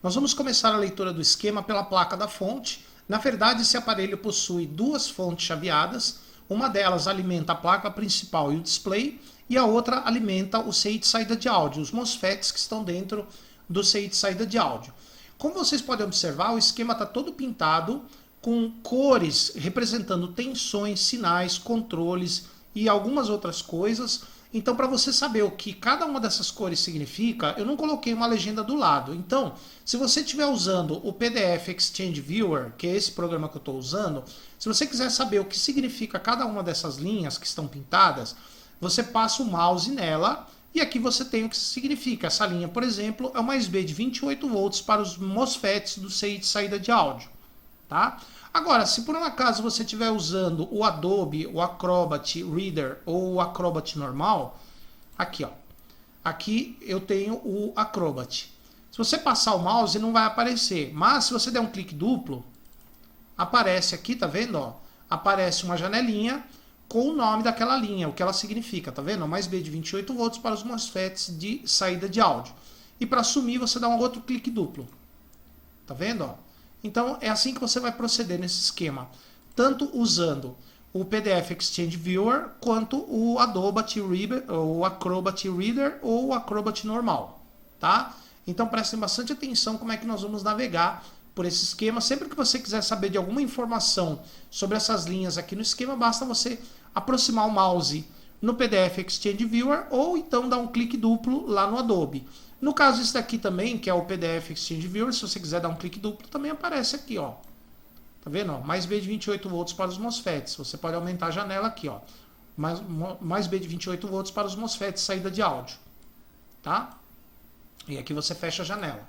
Nós vamos começar a leitura do esquema pela placa da fonte. Na verdade, esse aparelho possui duas fontes chaveadas. Uma delas alimenta a placa principal e o display, e a outra alimenta o CI de saída de áudio, os MOSFETs que estão dentro do CI de saída de áudio. Como vocês podem observar, o esquema está todo pintado com cores representando tensões, sinais, controles e algumas outras coisas. Então, para você saber o que cada uma dessas cores significa, eu não coloquei uma legenda do lado. Então, se você estiver usando o PDF Exchange Viewer, que é esse programa que eu estou usando, se você quiser saber o que significa cada uma dessas linhas que estão pintadas, você passa o mouse nela e aqui você tem o que significa. Essa linha, por exemplo, é uma USB de 28 volts para os MOSFETs do CI de saída de áudio. Tá? Agora, se por um acaso você estiver usando o Adobe, o Acrobat Reader ou o Acrobat normal, aqui, ó. Aqui eu tenho o Acrobat. Se você passar o mouse, não vai aparecer. Mas se você der um clique duplo, aparece aqui, tá vendo? Ó? Aparece uma janelinha com o nome daquela linha, o que ela significa, tá vendo? Mais B de 28 volts para os MOSFETs de saída de áudio. E para assumir, você dá um outro clique duplo. Tá vendo? Ó? Então, é assim que você vai proceder nesse esquema, tanto usando o PDF Exchange Viewer, quanto o Adobe Reader, o Acrobat Reader ou o Acrobat normal, tá? Então, prestem bastante atenção como é que nós vamos navegar por esse esquema. Sempre que você quiser saber de alguma informação sobre essas linhas aqui no esquema, basta você aproximar o mouse no PDF Exchange Viewer ou então dar um clique duplo lá no Adobe. No caso esse daqui também, que é o PDF Exchange Viewer, se você quiser dar um clique duplo, também aparece aqui, ó. Tá vendo? Ó? Mais B de 28 volts para os MOSFETs. Você pode aumentar a janela aqui, ó. Mais B de 28 volts para os MOSFETs saída de áudio. Tá? E aqui você fecha a janela.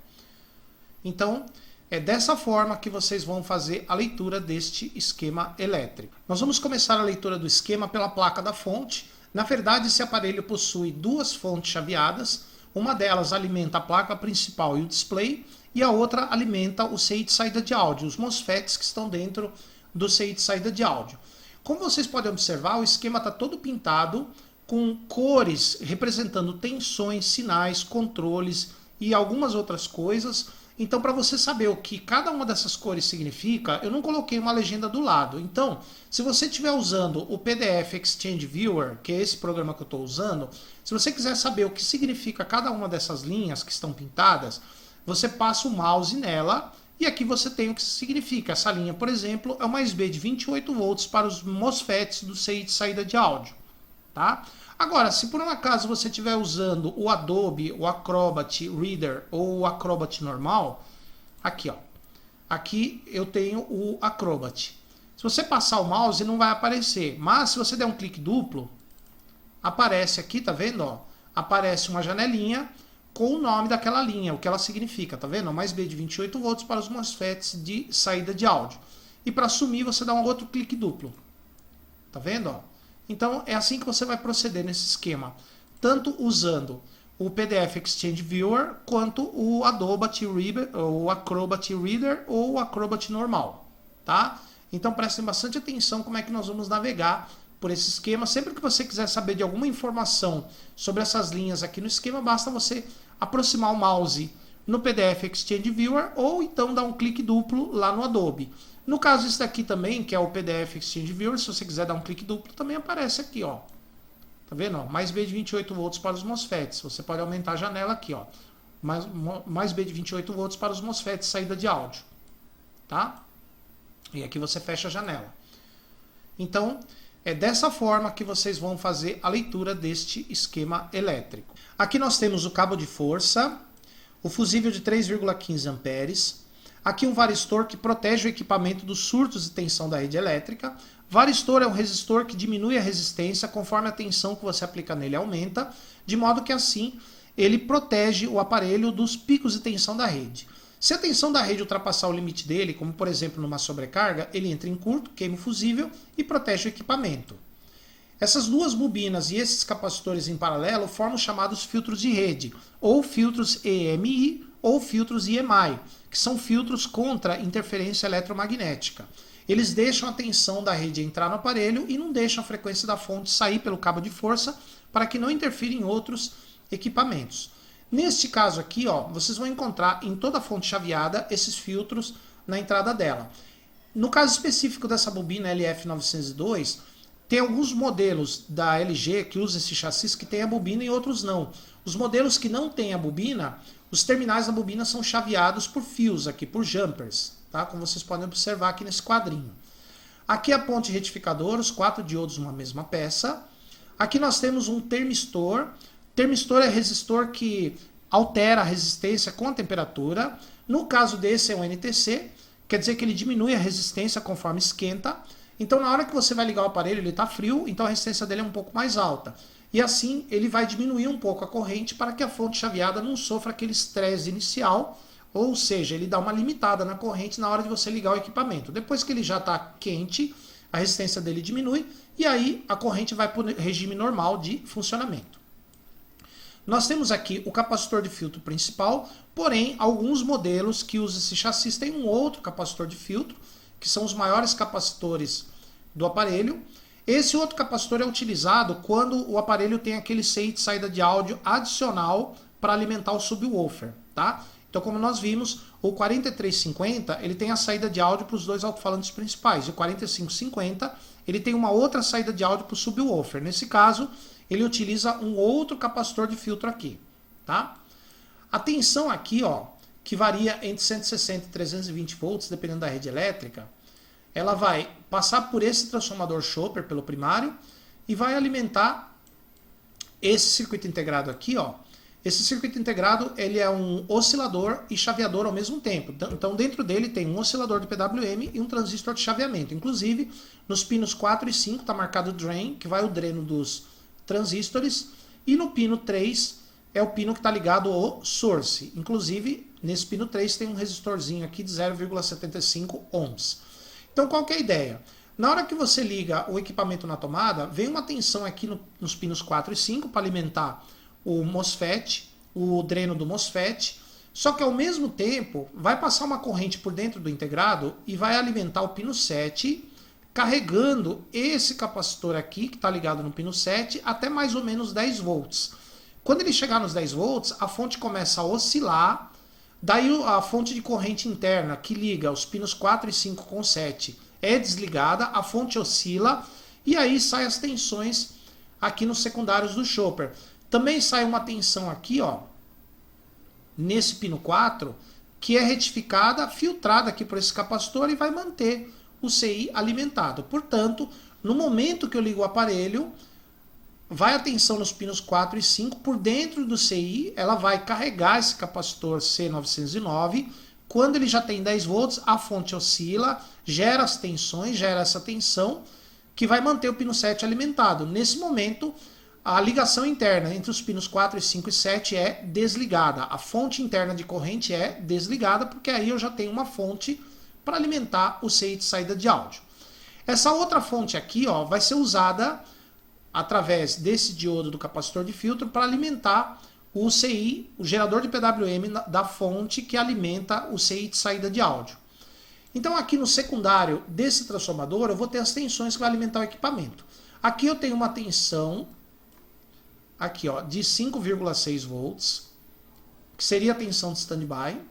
Então, é dessa forma que vocês vão fazer a leitura deste esquema elétrico. Nós vamos começar a leitura do esquema pela placa da fonte. Na verdade, esse aparelho possui duas fontes chaveadas. Uma delas alimenta a placa principal e o display, e a outra alimenta o CI de saída de áudio, os MOSFETs que estão dentro do CI de saída de áudio. Como vocês podem observar, o esquema está todo pintado com cores representando tensões, sinais, controles e algumas outras coisas. Então, para você saber o que cada uma dessas cores significa, eu não coloquei uma legenda do lado. Então, se você estiver usando o PDF Exchange Viewer, que é esse programa que eu estou usando, se você quiser saber o que significa cada uma dessas linhas que estão pintadas, você passa o mouse nela e aqui você tem o que significa. Essa linha, por exemplo, é uma USB de 28 volts para os MOSFETs do CI de saída de áudio. Tá? Agora, se por um acaso você estiver usando o Adobe, o Acrobat Reader ou o Acrobat normal, aqui, ó. Aqui eu tenho o Acrobat. Se você passar o mouse, não vai aparecer. Mas se você der um clique duplo, aparece aqui, tá vendo? Ó? Aparece uma janelinha com o nome daquela linha, o que ela significa, tá vendo? Mais B de 28 volts para os MOSFETs de saída de áudio. E para assumir, você dá um outro clique duplo. Tá vendo? Ó? Então, é assim que você vai proceder nesse esquema, tanto usando o PDF Exchange Viewer, quanto o Adobe Reader, o Acrobat Reader ou o Acrobat normal, tá? Então, prestem bastante atenção como é que nós vamos navegar por esse esquema. Sempre que você quiser saber de alguma informação sobre essas linhas aqui no esquema, basta você aproximar o mouse no PDF Exchange Viewer ou então dar um clique duplo lá no Adobe. No caso esse daqui também, que é o PDF Exchange Viewer, se você quiser dar um clique duplo, também aparece aqui, ó. Tá vendo? Ó? Mais B de 28 volts para os MOSFETs. Você pode aumentar a janela aqui, ó. Mais B de 28 volts para os MOSFETs saída de áudio. Tá? E aqui você fecha a janela. Então, é dessa forma que vocês vão fazer a leitura deste esquema elétrico. Aqui nós temos o cabo de força, o fusível de 3,15 amperes. Aqui um varistor que protege o equipamento dos surtos de tensão da rede elétrica. Varistor é um resistor que diminui a resistência conforme a tensão que você aplica nele aumenta, de modo que assim ele protege o aparelho dos picos de tensão da rede. Se a tensão da rede ultrapassar o limite dele, como por exemplo numa sobrecarga, ele entra em curto, queima o fusível e protege o equipamento. Essas duas bobinas e esses capacitores em paralelo formam os chamados filtros de rede, ou filtros EMI ou filtros EMI, que são filtros contra interferência eletromagnética. Eles deixam a tensão da rede entrar no aparelho e não deixam a frequência da fonte sair pelo cabo de força para que não interfira em outros equipamentos. Neste caso aqui, ó, vocês vão encontrar em toda a fonte chaveada esses filtros na entrada dela. No caso específico dessa bobina LF902, tem alguns modelos da LG que usam esse chassi que tem a bobina e outros não. Os modelos que não têm a bobina, os terminais da bobina são chaveados por fios aqui, por jumpers, tá? Como vocês podem observar aqui nesse quadrinho. Aqui a ponte retificadora, os 4 diodos numa mesma peça. Aqui nós temos um termistor. Termistor é resistor que altera a resistência com a temperatura. No caso desse é um NTC, quer dizer que ele diminui a resistência conforme esquenta. Então na hora que você vai ligar o aparelho ele está frio, então a resistência dele é um pouco mais alta. E assim ele vai diminuir um pouco a corrente para que a fonte chaveada não sofra aquele estresse inicial, ou seja, ele dá uma limitada na corrente na hora de você ligar o equipamento. Depois que ele já está quente, a resistência dele diminui e aí a corrente vai para o regime normal de funcionamento. Nós temos aqui o capacitor de filtro principal, porém alguns modelos que usam esse chassi têm um outro capacitor de filtro, que são os maiores capacitores do aparelho. Esse outro capacitor é utilizado quando o aparelho tem aquele CI de saída de áudio adicional para alimentar o subwoofer, tá? Então, como nós vimos, o 4350 ele tem a saída de áudio para os dois alto-falantes principais, e o 4550 ele tem uma outra saída de áudio para o subwoofer. Nesse caso, ele utiliza um outro capacitor de filtro aqui, tá? A tensão aqui, ó, que varia entre 160 e 320 volts, dependendo da rede elétrica, ela vai passar por esse transformador chopper, pelo primário, e vai alimentar esse circuito integrado aqui, ó. Esse circuito integrado ele é um oscilador e chaveador ao mesmo tempo. Então dentro dele tem um oscilador de PWM e um transistor de chaveamento. Inclusive, nos pinos 4 e 5 está marcado drain, que vai o dreno dos transistores, e no pino 3 é o pino que está ligado ao source. Inclusive, nesse pino 3 tem um resistorzinho aqui de 0,75 ohms. Então qual que é a ideia? Na hora que você liga o equipamento na tomada, vem uma tensão aqui nos pinos 4 e 5 para alimentar o MOSFET, o dreno do MOSFET, só que ao mesmo tempo vai passar uma corrente por dentro do integrado e vai alimentar o pino 7, carregando esse capacitor aqui, que está ligado no pino 7, até mais ou menos 10 volts. Quando ele chegar nos 10 volts, a fonte começa a oscilar, daí a fonte de corrente interna que liga os pinos 4 e 5 com 7 é desligada, a fonte oscila e aí saem as tensões aqui nos secundários do chopper. Também sai uma tensão aqui, ó, nesse pino 4, que é retificada, filtrada aqui por esse capacitor e vai manter o CI alimentado. Portanto, no momento que eu ligo o aparelho, vai a tensão nos pinos 4 e 5, por dentro do CI, ela vai carregar esse capacitor C909. Quando ele já tem 10 volts, a fonte oscila, gera as tensões, gera essa tensão, que vai manter o pino 7 alimentado. Nesse momento, a ligação interna entre os pinos 4, 5 e 7 é desligada. A fonte interna de corrente é desligada, porque aí eu já tenho uma fonte para alimentar o CI de saída de áudio. Essa outra fonte aqui, ó, vai ser usada através desse diodo do capacitor de filtro para alimentar o CI, o gerador de PWM da fonte que alimenta o CI de saída de áudio. Então aqui no secundário desse transformador eu vou ter as tensões que vai alimentar o equipamento. Aqui eu tenho uma tensão aqui, ó, de 5,6 volts, que seria a tensão de standby.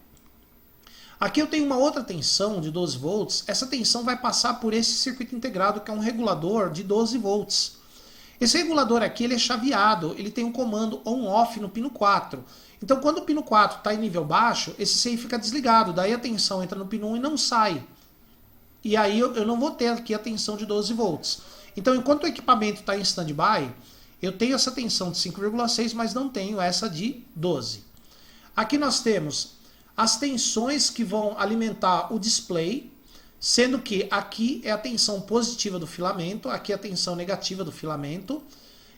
Aqui eu tenho uma outra tensão de 12 volts. Essa tensão vai passar por esse circuito integrado, que é um regulador de 12 volts. Esse regulador aqui ele é chaveado, ele tem um comando on-off no pino 4. Então quando o pino 4 está em nível baixo, esse CI fica desligado, daí a tensão entra no pino 1 e não sai. E aí eu não vou ter aqui a tensão de 12 volts. Então enquanto o equipamento está em standby, eu tenho essa tensão de 5,6, mas não tenho essa de 12. Aqui nós temos as tensões que vão alimentar o display, sendo que aqui é a tensão positiva do filamento, aqui é a tensão negativa do filamento.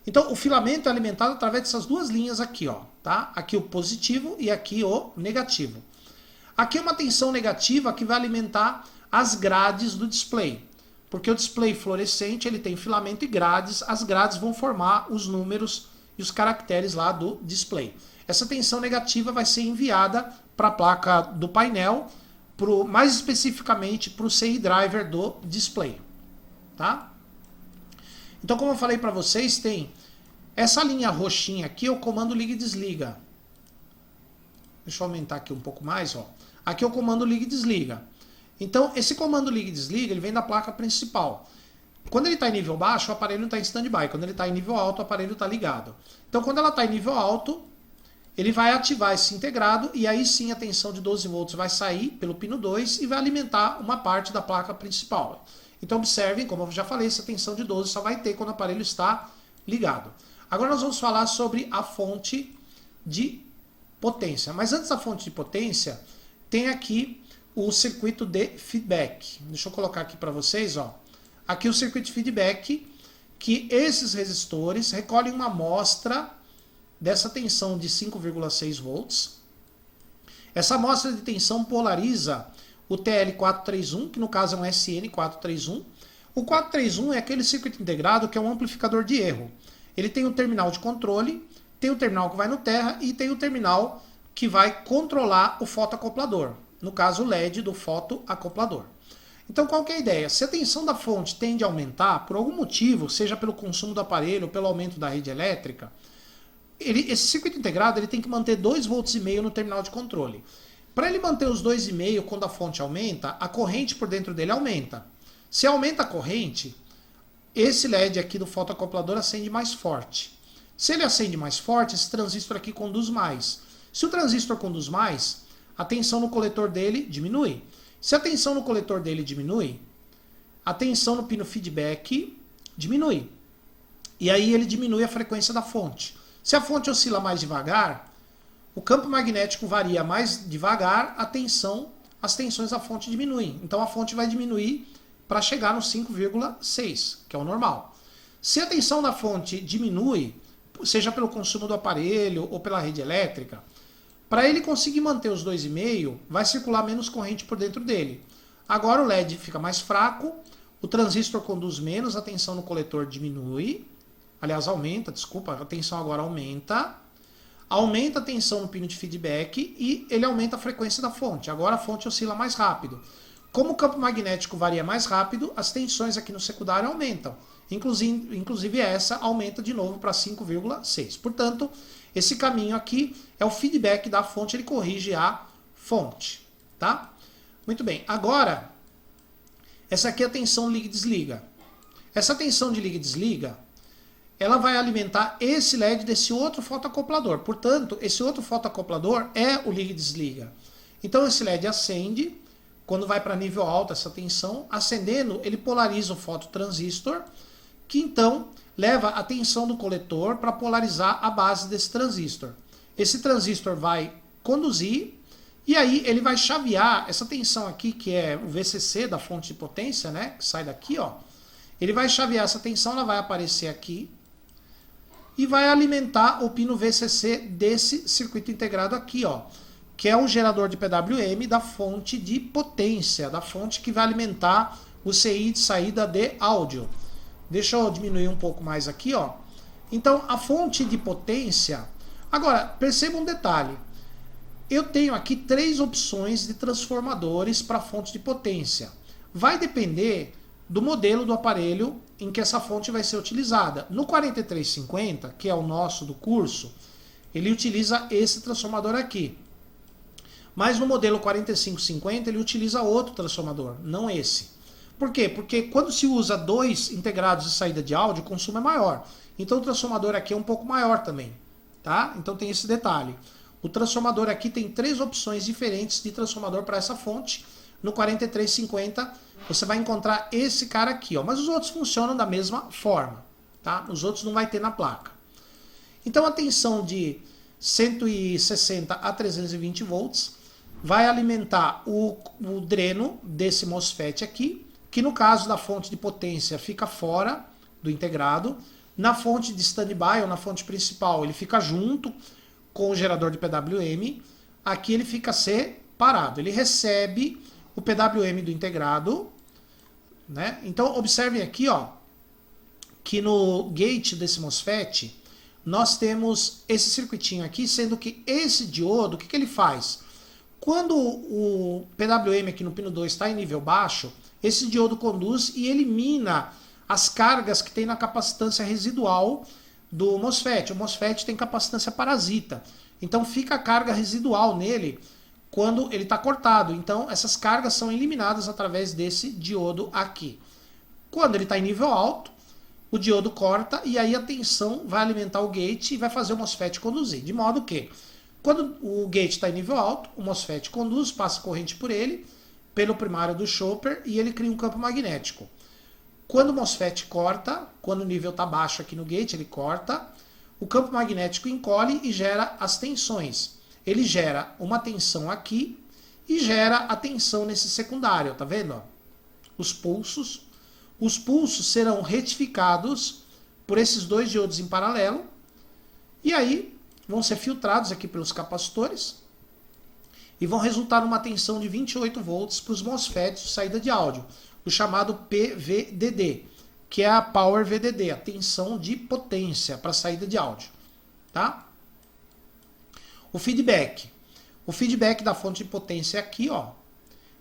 Então o filamento é alimentado através dessas duas linhas aqui, ó, tá? Aqui o positivo e aqui o negativo. Aqui é uma tensão negativa que vai alimentar as grades do display. Porque o display fluorescente ele tem filamento e grades, as grades vão formar os números e os caracteres lá do display. Essa tensão negativa vai ser enviada para a placa do painel, mais especificamente para o CI driver do display. Tá? Então, como eu falei para vocês, tem essa linha roxinha aqui, é o comando liga e desliga. Deixa eu aumentar aqui um pouco mais, ó. Aqui é o comando liga e desliga. Então, esse comando liga e desliga, ele vem da placa principal. Quando ele está em nível baixo, o aparelho está em standby. Quando ele está em nível alto, o aparelho está ligado. Então, quando ela está em nível alto, ele vai ativar esse integrado e aí sim a tensão de 12 volts vai sair pelo pino 2 e vai alimentar uma parte da placa principal. Então, observem, como eu já falei, essa tensão de 12 só vai ter quando o aparelho está ligado. Agora nós vamos falar sobre a fonte de potência. Mas antes da fonte de potência, tem aqui o circuito de feedback. Deixa eu colocar aqui para vocês, ó. Aqui o circuito de feedback, que esses resistores recolhem uma amostra dessa tensão de 5,6 volts. Essa amostra de tensão polariza o TL431, que no caso é um SN431. O 431 é aquele circuito integrado que é um amplificador de erro. Ele tem um terminal de controle, tem o terminal que vai no terra e tem o terminal que vai controlar o fotoacoplador. No caso, o LED do fotoacoplador. Então, qual que é a ideia? Se a tensão da fonte tende a aumentar, por algum motivo, seja pelo consumo do aparelho ou pelo aumento da rede elétrica, esse circuito integrado ele tem que manter 2,5 volts no terminal de controle. Para ele manter os 2,5 quando a fonte aumenta, a corrente por dentro dele aumenta. Se aumenta a corrente, esse LED aqui do fotoacoplador acende mais forte. Se ele acende mais forte, esse transistor aqui conduz mais. Se o transistor conduz mais, a tensão no coletor dele diminui. Se a tensão no coletor dele diminui, a tensão no pino feedback diminui. E aí ele diminui a frequência da fonte. Se a fonte oscila mais devagar, o campo magnético varia mais devagar, as tensões da fonte diminuem. Então a fonte vai diminuir para chegar no 5,6, que é o normal. Se a tensão da fonte diminui, seja pelo consumo do aparelho ou pela rede elétrica, para ele conseguir manter os 2,5, vai circular menos corrente por dentro dele. Agora o LED fica mais fraco, o transistor conduz menos, a tensão no coletor diminui, aliás aumenta, desculpa, a tensão agora aumenta a tensão no pino de feedback e ele aumenta a frequência da fonte. Agora a fonte oscila mais rápido. Como o campo magnético varia mais rápido, as tensões aqui no secundário aumentam. Inclusive essa aumenta de novo para 5,6. Portanto, esse caminho aqui é o feedback da fonte, ele corrige a fonte. Tá? Muito bem. Agora, essa aqui é a tensão liga e desliga. Essa tensão de liga e desliga, ela vai alimentar esse LED desse outro fotoacoplador. Portanto, esse outro fotoacoplador é o liga e desliga. Então esse LED acende, quando vai para nível alto essa tensão, acendendo, ele polariza o fototransistor, que então leva a tensão do coletor para polarizar a base desse transistor. Esse transistor vai conduzir, e aí ele vai chavear essa tensão aqui, que é o VCC da fonte de potência, né, que sai daqui, ó. Ele vai chavear essa tensão, ela vai aparecer aqui, e vai alimentar o pino VCC desse circuito integrado aqui, ó, que é um gerador de PWM da fonte de potência, da fonte que vai alimentar o CI de saída de áudio. Deixa eu diminuir um pouco mais aqui, ó. Então, a fonte de potência... Agora, perceba um detalhe. Eu tenho aqui 3 opções de transformadores para fonte de potência. Vai depender do modelo do aparelho em que essa fonte vai ser utilizada. No 4350, que é o nosso do curso, ele utiliza esse transformador aqui. Mas no modelo 4550 ele utiliza outro transformador, não esse. Por quê? Porque quando se usa 2 integrados de saída de áudio, o consumo é maior. Então o transformador aqui é um pouco maior também. Tá? Então tem esse detalhe. O transformador aqui tem 3 opções diferentes de transformador para essa fonte. No 4350 você vai encontrar esse cara aqui, ó. Mas os outros funcionam da mesma forma. Tá? Os outros não vai ter na placa. Então a tensão de 160 a 320 volts vai alimentar o dreno desse MOSFET aqui, que no caso da fonte de potência fica fora do integrado. Na fonte de standby ou na fonte principal ele fica junto com o gerador de PWM. Aqui ele fica separado, ele recebe o PWM do integrado, né? Então observem aqui, ó, que no gate desse MOSFET nós temos esse circuitinho aqui, sendo que esse diodo, o que ele faz? Quando o PWM aqui no pino 2 está em nível baixo, esse diodo conduz e elimina as cargas que tem na capacitância residual do MOSFET. O MOSFET tem capacitância parasita. Então fica a carga residual nele quando ele está cortado. Então essas cargas são eliminadas através desse diodo aqui. Quando ele está em nível alto, o diodo corta e aí a tensão vai alimentar o gate e vai fazer o MOSFET conduzir. De modo que, quando o gate está em nível alto, o MOSFET conduz, passa corrente por ele, pelo primário do chopper, e ele cria um campo magnético. Quando o MOSFET corta, quando o nível está baixo aqui no gate, ele corta, o campo magnético encolhe e gera as tensões. Ele gera uma tensão aqui e gera a tensão nesse secundário, tá vendo? Os pulsos serão retificados por esses dois diodos em paralelo e aí vão ser filtrados aqui pelos capacitores e vão resultar numa tensão de 28 volts para os MOSFETs de saída de áudio, o chamado PVDD, que é a Power VDD, a tensão de potência para saída de áudio, tá? O feedback da fonte de potência é aqui, ó.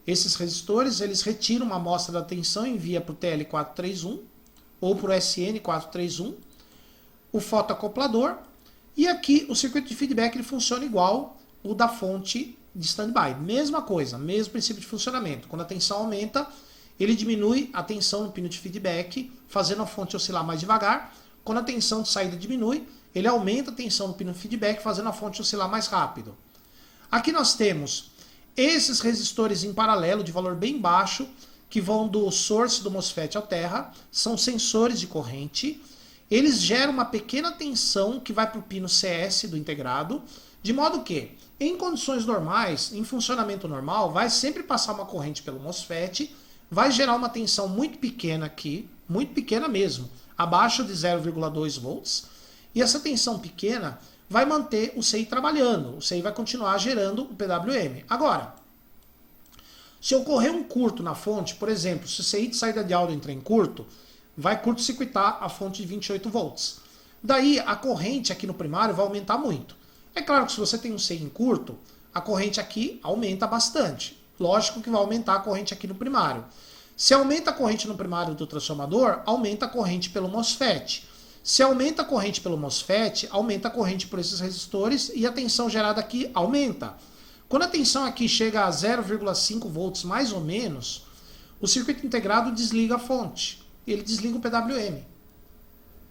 Esses resistores, eles retiram uma amostra da tensão e envia para o TL431 ou para o SN431, o fotoacoplador, e aqui o circuito de feedback ele funciona igual o da fonte de standby. Mesma coisa, mesmo princípio de funcionamento. Quando a tensão aumenta, ele diminui a tensão no pino de feedback, fazendo a fonte oscilar mais devagar. Quando a tensão de saída diminui, ele aumenta a tensão no pino de feedback, fazendo a fonte oscilar mais rápido. Aqui nós temos esses resistores em paralelo, de valor bem baixo, que vão do source do MOSFET à terra, são sensores de corrente. Eles geram uma pequena tensão que vai para o pino CS do integrado, de modo que, em condições normais, em funcionamento normal, vai sempre passar uma corrente pelo MOSFET, vai gerar uma tensão muito pequena aqui, muito pequena mesmo, abaixo de 0,2 volts, e essa tensão pequena vai manter o CI trabalhando, o CI vai continuar gerando o PWM. Agora, se ocorrer um curto na fonte, por exemplo, se o CI de saída de áudio entrar em curto, vai curto-circuitar a fonte de 28 volts. Daí a corrente aqui no primário vai aumentar muito. É claro que se você tem um CI em curto, a corrente aqui aumenta bastante. Lógico que vai aumentar a corrente aqui no primário. Se aumenta a corrente no primário do transformador, aumenta a corrente pelo MOSFET. Se aumenta a corrente pelo MOSFET, aumenta a corrente por esses resistores e a tensão gerada aqui aumenta. Quando a tensão aqui chega a 0,5 volts mais ou menos, o circuito integrado desliga a fonte. Ele desliga o PWM.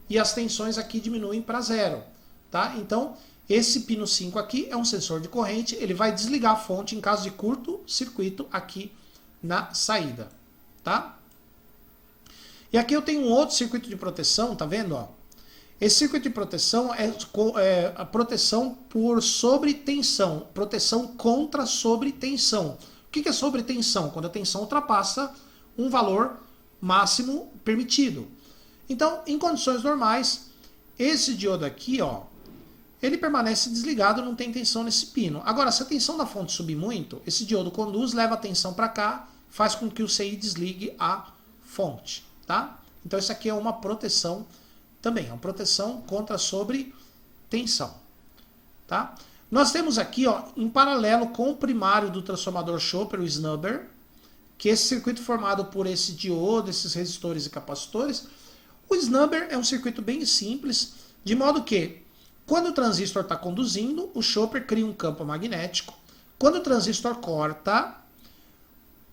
E as tensões aqui diminuem para zero. Tá? Então, esse pino 5 aqui é um sensor de corrente, ele vai desligar a fonte em caso de curto-circuito aqui na saída. Tá? E aqui eu tenho um outro circuito de proteção, tá vendo? Ó? Esse circuito de proteção é a proteção por sobretensão, proteção contra sobretensão. O que é sobretensão? Quando a tensão ultrapassa um valor máximo permitido. Então, em condições normais, esse diodo aqui, ó, ele permanece desligado, não tem tensão nesse pino. Agora, se a tensão da fonte subir muito, esse diodo conduz, leva a tensão para cá, faz com que o CI desligue a fonte. Tá? Então, isso aqui é uma proteção também, é uma proteção contra sobretensão. Tá? Nós temos aqui, ó, em paralelo com o primário do transformador chopper, o snubber, que é esse circuito formado por esse diodo, esses resistores e capacitores. O snubber é um circuito bem simples, de modo que, quando o transistor está conduzindo, o chopper cria um campo magnético. Quando o transistor corta,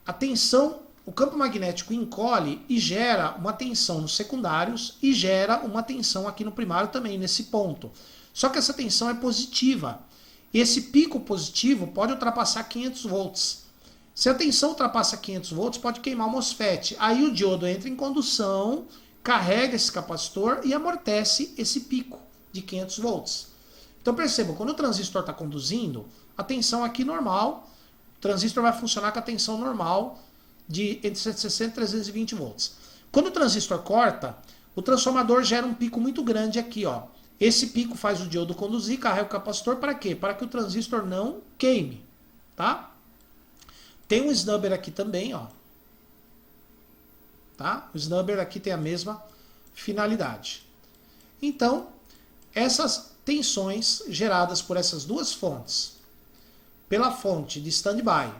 a tensão, o campo magnético encolhe e gera uma tensão nos secundários e gera uma tensão aqui no primário também, nesse ponto. Só que essa tensão é positiva. E esse pico positivo pode ultrapassar 500 volts. Se a tensão ultrapassa 500 volts, pode queimar o MOSFET. Aí o diodo entra em condução, carrega esse capacitor e amortece esse pico de 500 volts. Então percebam, quando o transistor está conduzindo, a tensão aqui normal, o transistor vai funcionar com a tensão normal de entre 160 e 320 volts. Quando o transistor corta, o transformador gera um pico muito grande aqui, ó. Esse pico faz o diodo conduzir, carrega o capacitor para quê? Para que o transistor não queime, tá? Tem um snubber aqui também, ó. Tá? O snubber aqui tem a mesma finalidade. Então, essas tensões geradas por essas duas fontes, pela fonte de standby,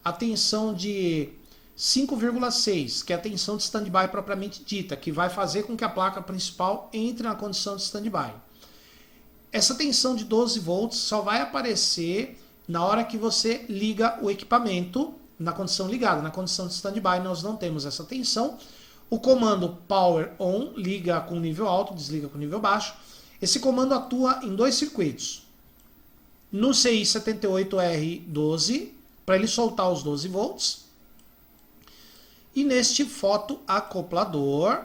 a tensão de 5,6, que é a tensão de standby propriamente dita, que vai fazer com que a placa principal entre na condição de standby. essa tensão de 12 volts só vai aparecer na hora que você liga o equipamento na condição ligada. Na condição de standby nós não temos essa tensão. O comando Power On liga com nível alto, desliga com nível baixo. Esse comando atua em dois circuitos. No CI 78R12, para ele soltar os 12 volts. E neste fotoacoplador,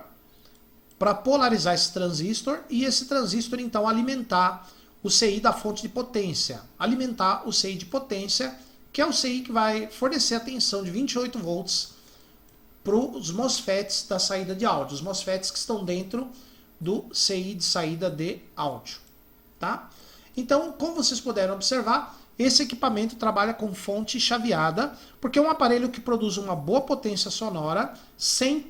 para polarizar esse transistor e esse transistor então alimentar o CI da fonte de potência. Alimentar o CI de potência, que é o CI que vai fornecer a tensão de 28 volts para os MOSFETs da saída de áudio. Os MOSFETs que estão dentro do CI de saída de áudio. Tá? Então, como vocês puderam observar, esse equipamento trabalha com fonte chaveada, porque é um aparelho que produz uma boa potência sonora sem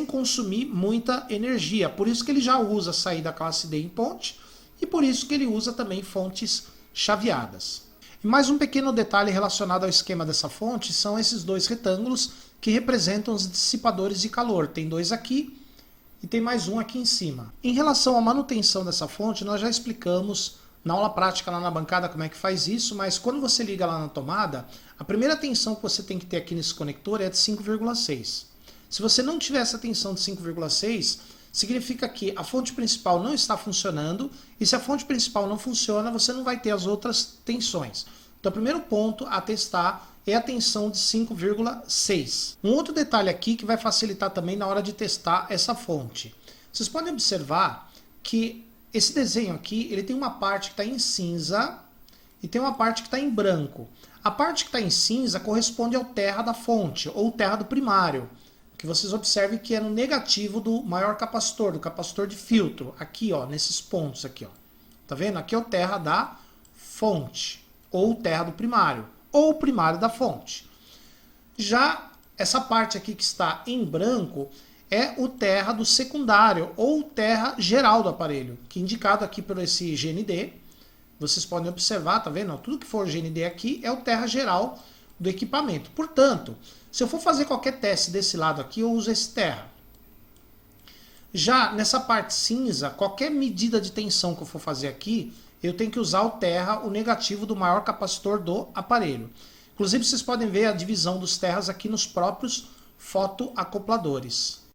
consumir muita energia. Por isso que ele já usa saída classe D em ponte e por isso que ele usa também fontes chaveadas. E mais um pequeno detalhe relacionado ao esquema dessa fonte são esses dois retângulos que representam os dissipadores de calor. Tem dois aqui e tem mais um aqui em cima. Em relação à manutenção dessa fonte, nós já explicamos na aula prática lá na bancada como é que faz isso, mas quando você liga lá na tomada, a primeira tensão que você tem que ter aqui nesse conector é de 5,6. Se você não tiver essa tensão de 5,6, significa que a fonte principal não está funcionando, e se a fonte principal não funciona, você não vai ter as outras tensões. Então o primeiro ponto a testar é a tensão de 5,6. Um outro detalhe aqui que vai facilitar também na hora de testar essa fonte. Vocês podem observar que esse desenho aqui, ele tem uma parte que está em cinza e tem uma parte que está em branco. A parte que está em cinza corresponde ao terra da fonte, ou terra do primário, que vocês observem que é no negativo do maior capacitor, do capacitor de filtro, aqui ó, nesses pontos aqui ó. Tá vendo? Aqui é o terra da fonte, ou terra do primário, ou primário da fonte. Já essa parte aqui que está em branco é o terra do secundário, ou terra geral do aparelho, que é indicado aqui por esse GND. Vocês podem observar, tá vendo? Tudo que for GND aqui é o terra geral do equipamento. Portanto, se eu for fazer qualquer teste desse lado aqui, eu uso esse terra. Já nessa parte cinza, qualquer medida de tensão que eu for fazer aqui, eu tenho que usar o terra, o negativo do maior capacitor do aparelho. Inclusive, vocês podem ver a divisão dos terras aqui nos próprios fotoacopladores.